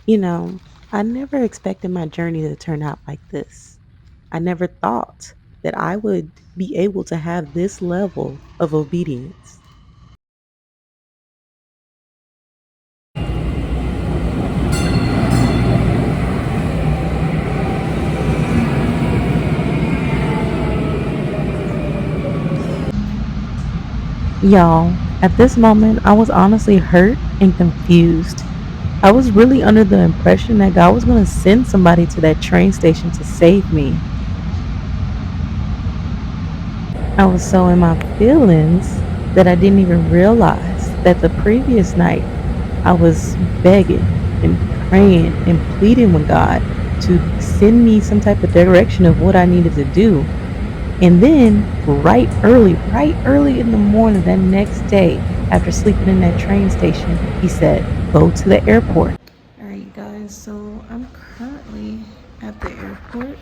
You know, I never expected my journey to turn out like this. I never thought that I would be able to have this level of obedience. Y'all, at this moment, I was honestly hurt and confused. I was really under the impression that God was going to send somebody to that train station to save me. I was so in my feelings that I didn't even realize that the previous night I was begging and praying and pleading with God to send me some type of direction of what I needed to do. And then, right early in the morning that next day, after sleeping in that train station, he said, "Go to the airport." All right, guys, so I'm currently at the airport.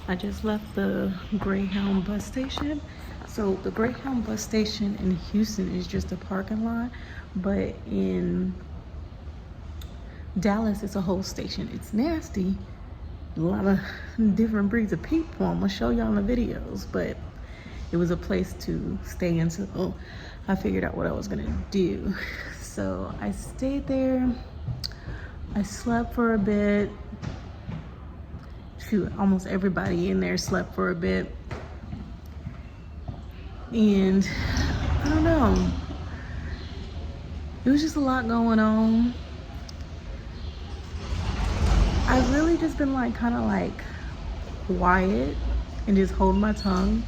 I just left the Greyhound bus station. So the Greyhound bus station in Houston is just a parking lot, but in Dallas it's a whole station. It's nasty. A lot of different breeds of people. I'm gonna show y'all in the videos, but it was a place to stay until I figured out what I was gonna do. So I stayed there. I slept for a bit. Shoot, almost everybody in there slept for a bit. And I don't know. It was just a lot going on. I've really just been like kind of like quiet and just holding my tongue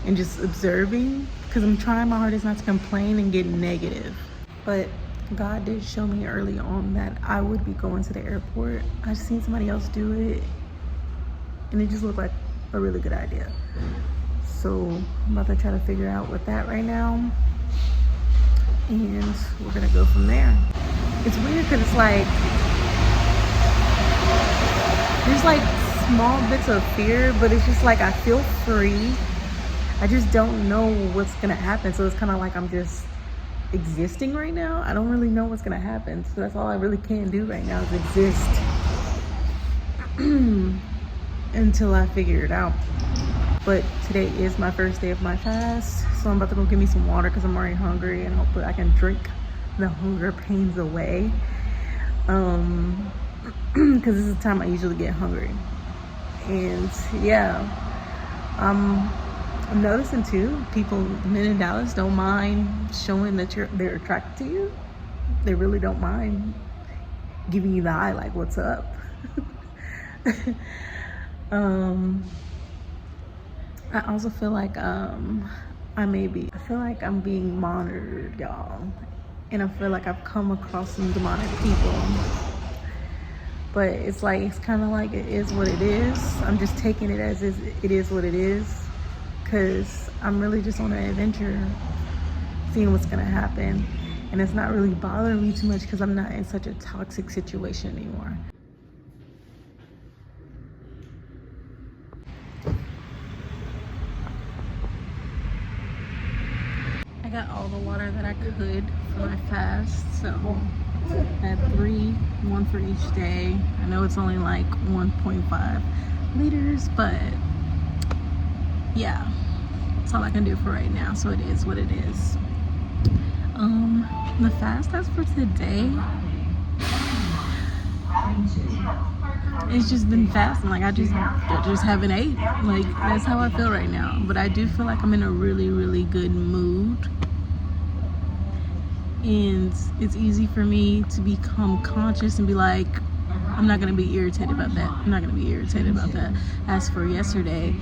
and just observing because I'm trying my hardest not to complain and get negative. But God did show me early on that I would be going to the airport. I've seen somebody else do it and it just looked like a really good idea. So I'm about to try to figure out what that right now. And we're gonna go from there. It's weird because it's like there's like small bits of fear, but it's just like I feel free. I just don't know what's gonna happen. So it's kind of like I'm just existing right now. I don't really know what's gonna happen. So that's all I really can do right now is exist until I figure it out. But today is my first day of my fast. So I'm about to go get me some water because I'm already hungry and hopefully I can drink the hunger pains away. Because this is the time I usually get hungry. And yeah, I'm noticing too, people, men in Dallas don't mind showing that they're attracted to you. They really don't mind giving you the eye, like, what's up? I also feel like I feel like I'm being monitored, y'all. And I feel like I've come across some demonic people. But it's like, it's kind of like it is what it is. I'm just taking it as is, it is what it is. Because I'm really just on an adventure, seeing what's going to happen. And it's not really bothering me too much because I'm not in such a toxic situation anymore. I got all the water that I could for my fast. So I had three, one for each day. I know it's only like 1.5 liters, but yeah, that's all I can do for right now. So it is what it is. The fast that's for today, it's just been fasting. Like I just haven't ate. Like that's how I feel right now. But I do feel like I'm in a really, really good mood. And it's easy for me to become conscious and be like, I'm not gonna be irritated about that. I'm not gonna be irritated about that. As for yesterday,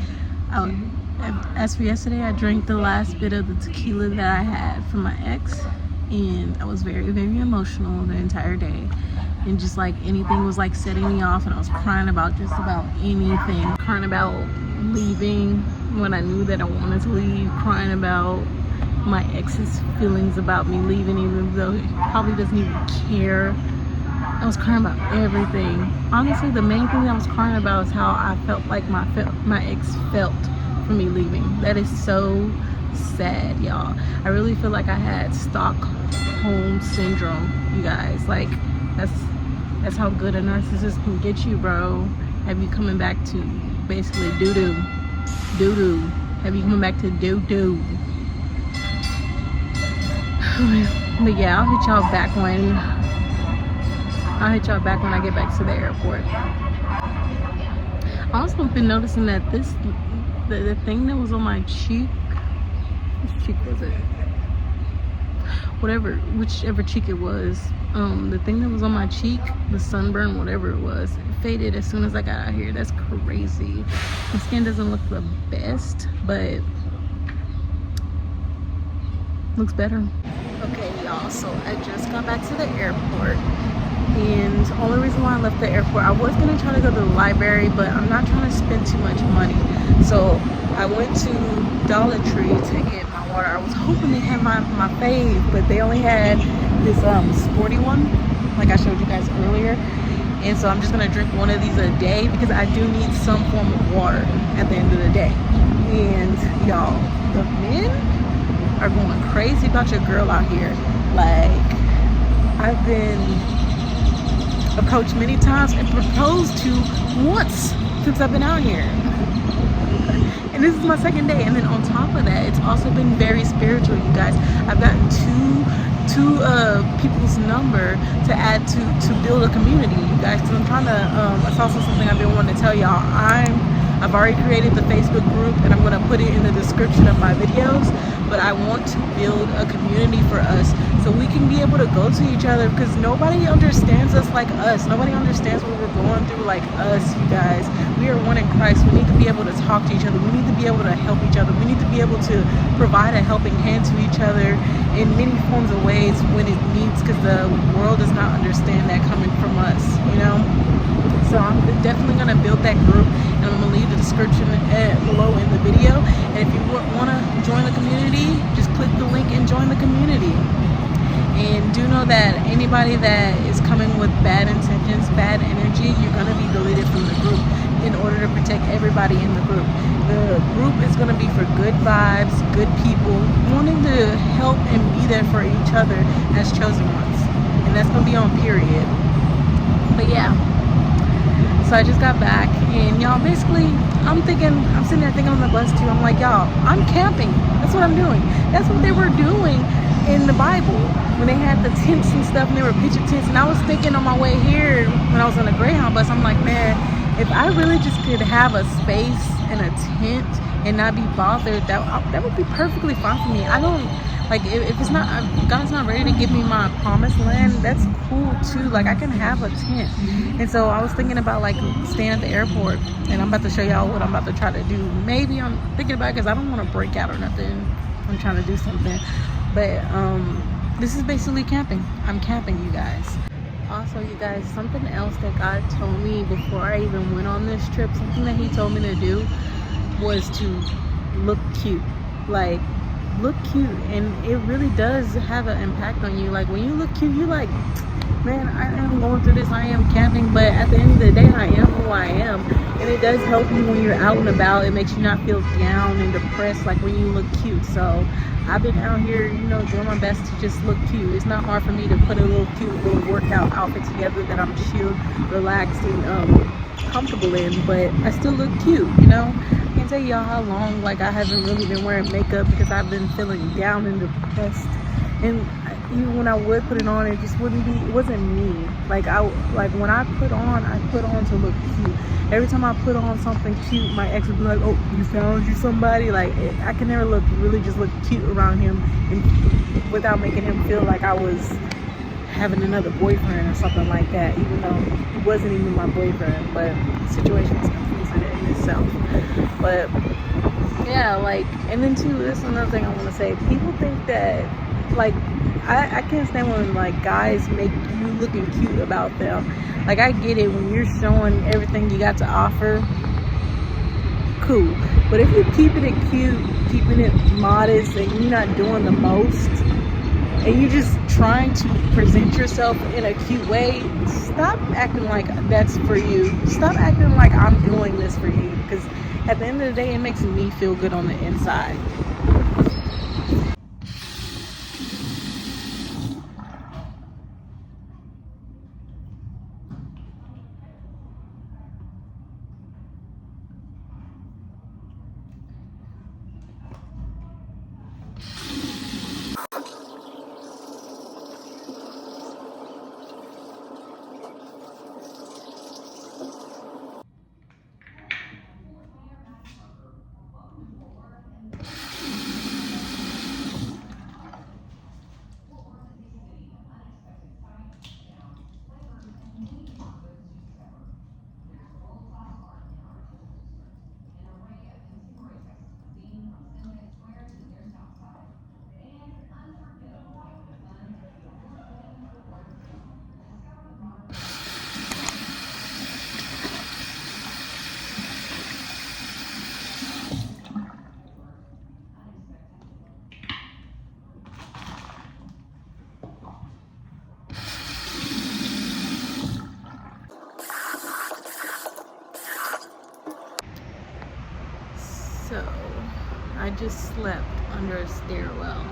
I drank the last bit of the tequila that I had from my ex, and I was very, very emotional the entire day. And just like anything was like setting me off, and I was crying about just about anything. Crying about leaving when I knew that I wanted to leave. Crying about my ex's feelings about me leaving, even though he probably doesn't even care. I was crying about everything. Honestly, the main thing that I was crying about is how I felt like my ex felt for me leaving. That is so sad, y'all. I really feel like I had Stockholm syndrome, you guys. Like, that's That's how good a narcissist can get you, bro. Have you coming back to basically doo-doo. Doo-doo. Have you coming back to doo-doo. But yeah, I'll hit y'all back when I get back to the airport. I also been noticing that the thing that was on my cheek, which cheek was it? Whichever cheek it was, the thing that was on my cheek, the sunburn, whatever it was, it faded as soon as I got out here. That's crazy. My skin doesn't look the best, but looks better. Okay, y'all, so I just got back to the airport, and the only reason why I left the airport, I was gonna try to go to the library, but I'm not trying to spend too much money, so I went to Dollar Tree to get my water. I was hoping they had my fave, but they only had this sporty one, like I showed you guys earlier, and so I'm just gonna drink one of these a day because I do need some form of water at the end of the day. And y'all, the men are going crazy about your girl out here. Like, I've been approached many times and proposed to once since I've been out here, and this is my second day. And then on top of that, it's also been very spiritual, you guys. I've gotten two people's number to add to build a community, you guys, because I'm trying to that's also something I've been wanting to tell y'all. I've already created the Facebook group, and I'm going to put it in the description of my videos, but I want to build a community for us so we can be able to go to each other, because nobody understands us like us. Nobody understands what we're going through like us, you guys. We are one in Christ. We need to be able to talk to each other. We need to be able to help each other. We need to be able to provide a helping hand to each other in many forms of ways when it needs, because the world does not understand that coming from us, you know? So I'm definitely going to build that group, and I'm going to leave the description below in the video. And if you want to join the community, just click the link and join the community. And do know that anybody that is coming with bad intentions, bad energy, you're going to be deleted from the group in order to protect everybody in the group. The group is going to be for good vibes, good people, wanting to help and be there for each other as chosen ones. And that's going to be on period. But yeah. So I just got back, and y'all, basically, I'm sitting there thinking on the bus too. I'm like, y'all, I'm camping. That's what I'm doing. That's what they were doing in the Bible when they had the tents and stuff, and they were pitching tents. And I was thinking on my way here when I was on the Greyhound bus, I'm like, man, if I really just could have a space and a tent and not be bothered, that would be perfectly fine for me. I don't, like, if it's not, God's not ready to give me my promised land, that's cool too. Like, I can have a tent. And so I was thinking about, like, staying at the airport, and I'm about to show y'all what I'm about to try to do. Maybe I'm thinking about it because I don't want to break out or nothing. I'm trying to do something. But this is basically camping. I'm camping, you guys. Also, you guys, something else that God told me before I even went on this trip, something that he told me to do was to look cute. Like, look cute, and it really does have an impact on you. Like, when you look cute, you're like, man, I am going through this, I am camping, but at the end of the day, I am who I am. And it does help you when you're out and about. It makes you not feel down and depressed like when you look cute. So I've been out here, you know, doing my best to just look cute. It's not hard for me to put a little cute little workout outfit together that I'm chilled, relaxed, and comfortable in, but I still look cute, you know. I can't tell y'all how long, like, I haven't really been wearing makeup because I've been feeling down and depressed. And even when I would put it on, it just it wasn't me. Like, when I put on to look cute. Every time I put on something cute, my ex would be like, oh, you found you somebody? Like, I can never really just look cute around him and without making him feel like I was having another boyfriend or something like that, even though he wasn't even my boyfriend. But the situation was confusing in itself. But yeah, like, and then too, this is another thing I want to say. People think that, like, I can't stand when, like, guys make you looking cute about them. Like, I get it when you're showing everything you got to offer, cool. But if you're keeping it cute, keeping it modest, and you're not doing the most, and you're just trying to present yourself in a cute way, stop acting like that's for you. Stop acting like I'm doing this for you, because at the end of the day, it makes me feel good on the inside. I just slept under a stairwell.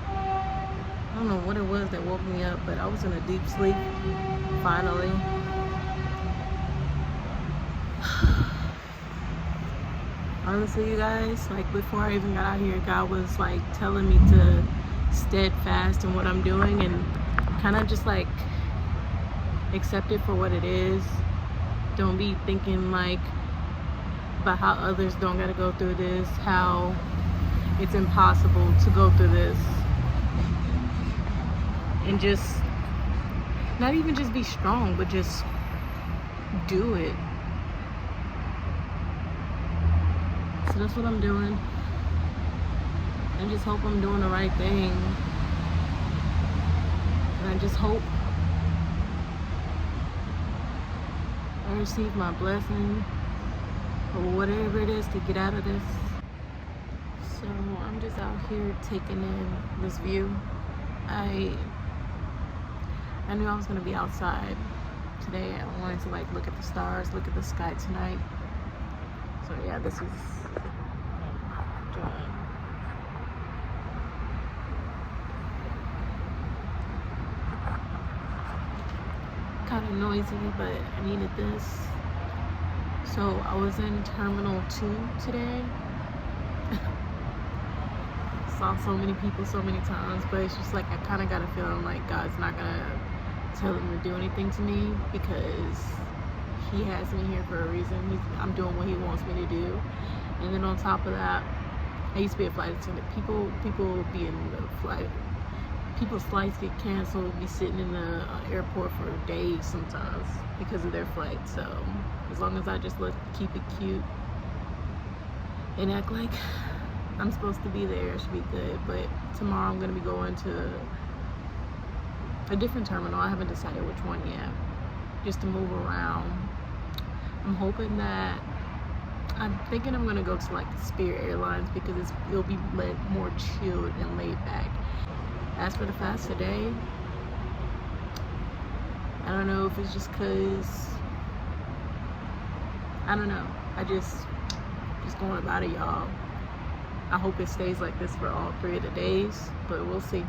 I don't know what it was that woke me up, but I was in a deep sleep, finally. Honestly, you guys, like before I even got out here, God was like telling me to steadfast in what I'm doing and kind of just like accept it for what it is. Don't be thinking like about how others don't gotta go through this, how it's impossible to go through this, and just not even just be strong, but just do it. So that's what I'm doing. I just hope I'm doing the right thing. And I just hope I receive my blessing or whatever it is to get out of this. So I'm just out here taking in this view. I knew I was gonna be outside today. I wanted to like look at the stars, look at the sky tonight. So yeah, this is kind of noisy, but I needed this. So I was in Terminal 2 today. Saw so many people so many times, but it's just like I kind of got a feeling like God's not gonna tell him to do anything to me because he has me here for a reason. I'm doing what he wants me to do. And then on top of that, I used to be a flight attendant. People be in the flight. People's flights get canceled, be sitting in the airport for days sometimes because of their flight. So as long as I just keep it cute and act like I'm supposed to be there, it should be good. But tomorrow I'm gonna be going to a different terminal. I haven't decided which one yet, just to move around. I'm hoping that I'm thinking I'm gonna go to like Spirit Airlines because it'll be more chilled and laid back. As for the fast today, I don't know if it's just cause I don't know. I just going about it, y'all. I hope it stays like this for all 3 of the days, but we'll see.